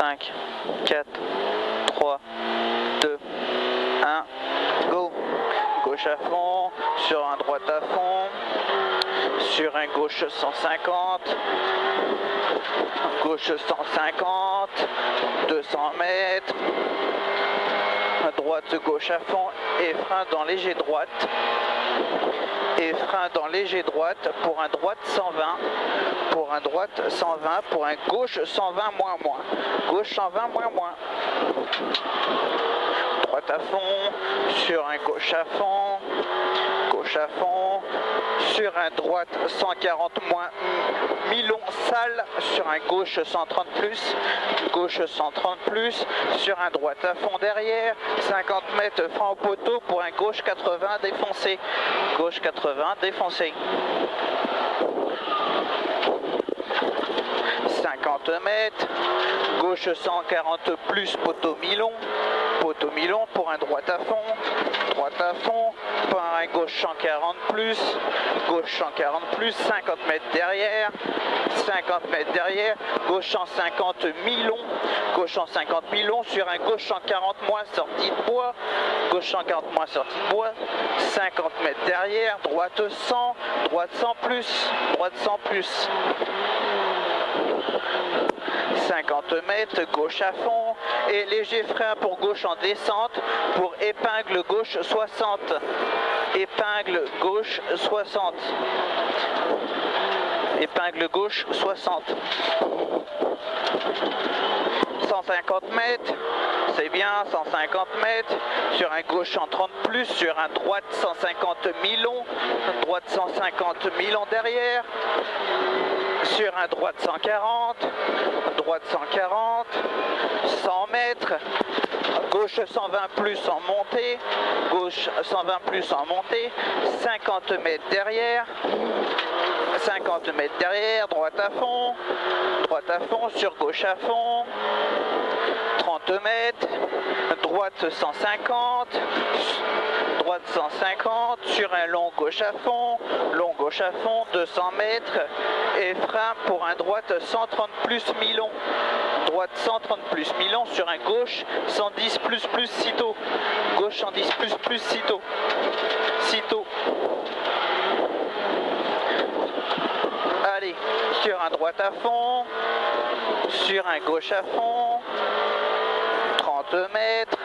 5, 4, 3, 2, 1, go. Gauche à fond, sur un droite à fond, sur un gauche 150, gauche 150, 200 mètres, droite gauche à fond et frein dans léger droite. Et frein dans léger droite pour un droite 120, pour un droite 120, pour un gauche 120 moins moins, gauche 120 moins moins. Droite à fond, sur un gauche à fond, sur un droite 140 moins, mi-long sale, sur un gauche 130 plus, gauche 130 plus, sur un droite à fond derrière, 50 mètres frein au poteau pour un gauche 80 défoncé, gauche 80 défoncé. 50 mètres, gauche 140 plus, poteau mi-long pour un droite à fond, pour un gauche 140 plus, gauche 140 plus, 50 mètres derrière, gauche 150 mi-long, gauche 150 mi-long sur un gauche 140 moins sortie de bois, gauche 140 moins sortie de bois, 50 mètres derrière, droite 100 plus, droite 100 plus. 50 mètres, gauche à fond et léger frein pour gauche en descente pour épingle gauche 60. Épingle gauche 60. Épingle gauche 60. 150 mètres, c'est bien, 150 mètres, sur un gauche en 30 plus, sur un droite 150 mi-long, droite 150 mi-long derrière, sur un droite 140, 100 mètres, gauche 120 plus en montée, gauche 120 plus en montée, 50 mètres derrière, 50 mètres derrière, droite à fond, sur gauche à fond, 30 mètres, droite 150, sur un long gauche à fond, 200 mètres, et frein pour un droite 130 plus mi-long, droite 130 plus mi-long sur un gauche 110 plus sitôt, gauche 110 plus sitôt. Allez, sur un droite à fond, sur un gauche à fond, 30 mètres,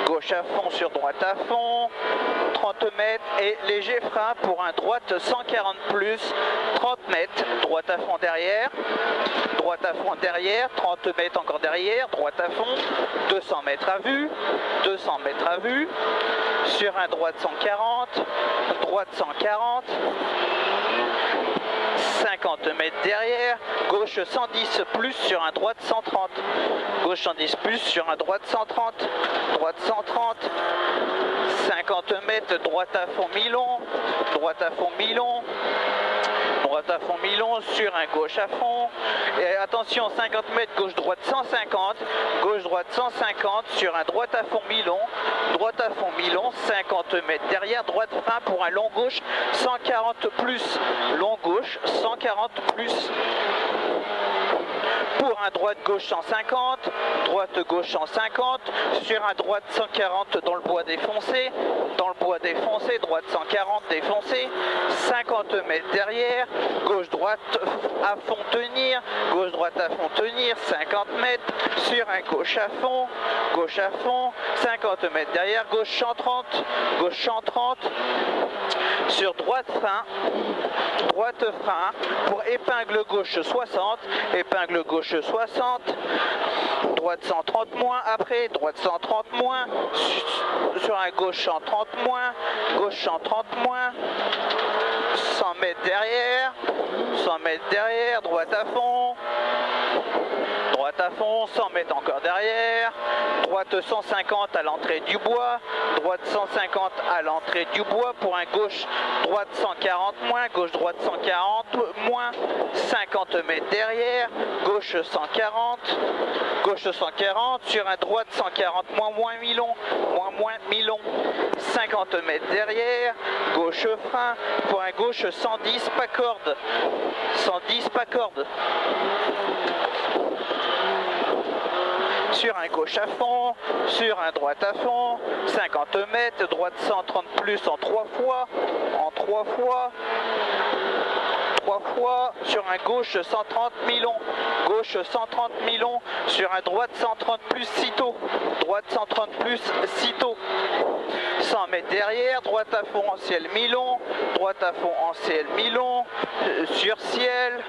gauche à fond sur droite à fond, 30 mètres et léger frein pour un droite 140 plus, 30 mètres, droite à fond derrière, 30 mètres encore derrière, droite à fond, 200 mètres à vue, sur un droite 140, 50 mètres derrière, gauche 110 plus sur un droite 130, gauche 110 plus sur un droite 130, 50 mètres, droite à fond mi-long, sur un gauche à fond, et attention 50 mètres, gauche-droite 150, sur un droite à fond mi-long, 50 mètres derrière, droite fin pour un long gauche 140 plus, pour un droite gauche 150, sur un droite 140 dans le bois défoncé, droite 140 défoncé, 50 mètres derrière, gauche-droite à fond tenir, 50 mètres, sur un gauche à fond, 50 mètres derrière, gauche 130, sur droite frein, pour épingle gauche 60, droite 130 moins après, sur un gauche 130 moins, 100 mètres derrière, droite à fond, 100 mètres encore derrière, droite 150 à l'entrée du bois, pour un gauche, droite 140 moins, gauche-droite 140 moins, 50 mètres derrière, gauche 140, sur un droite 140 moins mi-long, 50 mètres derrière, gauche frein, pour un gauche 110 pas corde, sur un gauche à fond, sur un droite à fond, 50 mètres, droite 130 plus en 3 fois, sur un gauche 130 mi-long, gauche 130 mi-long, sur un droite 130 plus sitôt, droite 130 plus sitôt, 100 mètres derrière, droite à fond en ciel mi-long, droite à fond en ciel mi-long, sur ciel,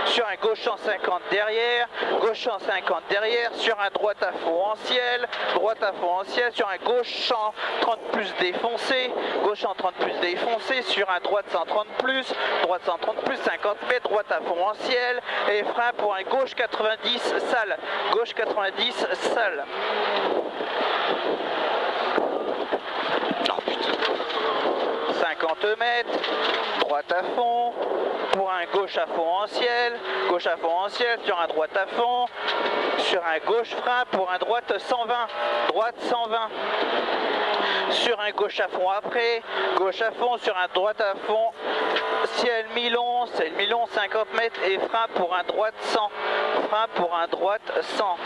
sur un gauche 150 derrière, gauche 150 derrière, sur un droite à fond en ciel, droite à fond en ciel, sur un gauche 130 plus défoncé, gauche 130 plus défoncé, sur un droite 130 plus, droite 130 plus, 50 mètres, droite à fond en ciel, et frein pour un gauche 90 sale, gauche 90 sale. 50 mètres, droite à fond, pour un gauche à fond en ciel, sur un droite à fond, sur un gauche frein, pour un droite 120, droite 120, sur un gauche à fond après, gauche à fond, sur un droite à fond, ciel mi-long, 50 mètres, et frein pour un droite 100, frein pour un droite 100.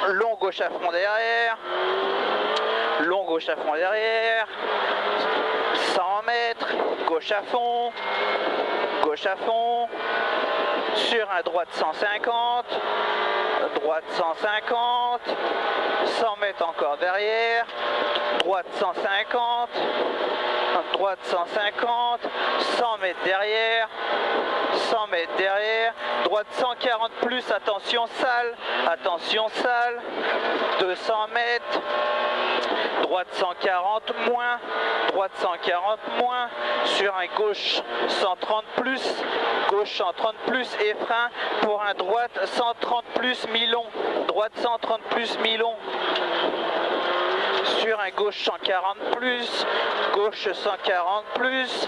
Long gauche à fond derrière, long gauche à fond derrière, 100 mètres, gauche à fond, sur un droite 150, droite 150, 100 mètres encore derrière, droite 150, droite 150, 100 mètres derrière, 100 mètres derrière, droite 140 plus, attention sale, 200 mètres, droite 140 moins, droite 140 moins, sur un gauche 130 plus, gauche 130 plus et frein pour un droite 130 plus mi-long, droite 130 plus mi-long. Sur un gauche 140 plus, gauche 140 plus,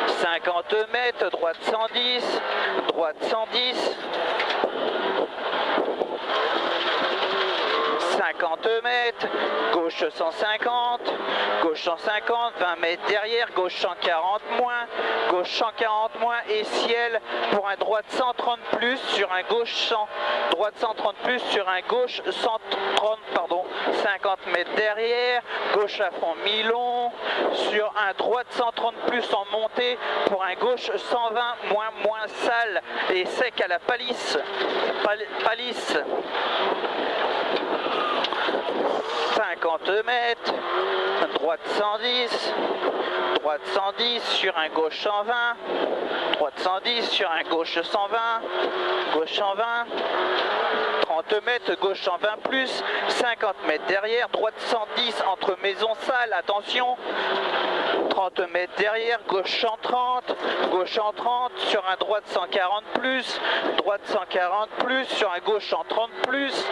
50 mètres, droite 110, droite 110, 50 mètres, gauche 150, 20 mètres derrière, gauche 140 moins, et ciel pour un droite 130 plus, sur un gauche 100, droite 130 plus, sur un gauche 130, 50 mètres derrière, gauche à fond mi-long, sur un droite 130 plus en montée, pour un gauche 120 moins sale, et sec à la palisse, palisse. 50 mètres, droite 110, sur un gauche 120, droite 110, sur un gauche 120, gauche 120, 30 mètres, gauche 120 plus, 50 mètres derrière, droite 110 entre maison salle, attention, 30 mètres derrière, gauche 130, sur un droite 140 plus, droite 140 plus, sur un gauche 130 plus,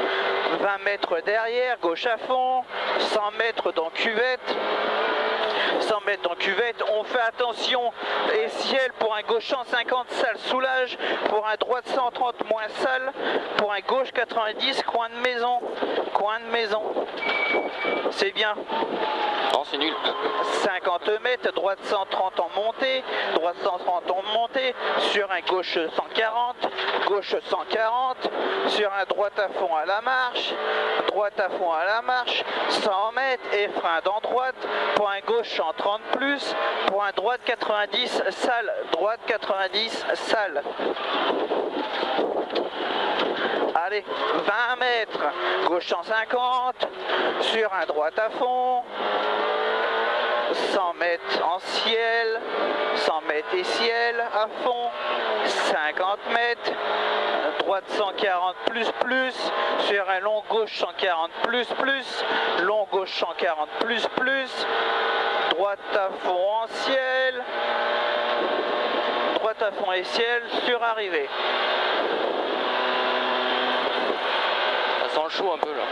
20 mètres derrière, gauche à fond, 100 mètres dans cuvette, 100 mètres dans cuvette, on fait attention, et ciel pour un gauche 150 sale soulage, pour un droite 130 moins sale, pour un gauche 90 coin de maison, c'est bien. Non, c'est nul. 50 mètres, droite 130 en montée, sur un gauche 140, sur un droite à fond à la marche, 100 mètres et frein dans droite, pour un gauche 130 plus, pour un droite 90 sale, Allez, 20 mètres, gauche 150, sur un droite à fond, 100 mètres en ciel, 100 mètres et ciel à fond, 50 mètres, droite 140 plus, sur un long gauche 140 plus, long gauche 140 plus, droite à fond en ciel, droite à fond et ciel sur arrivée. Ça sent le chaud un peu là.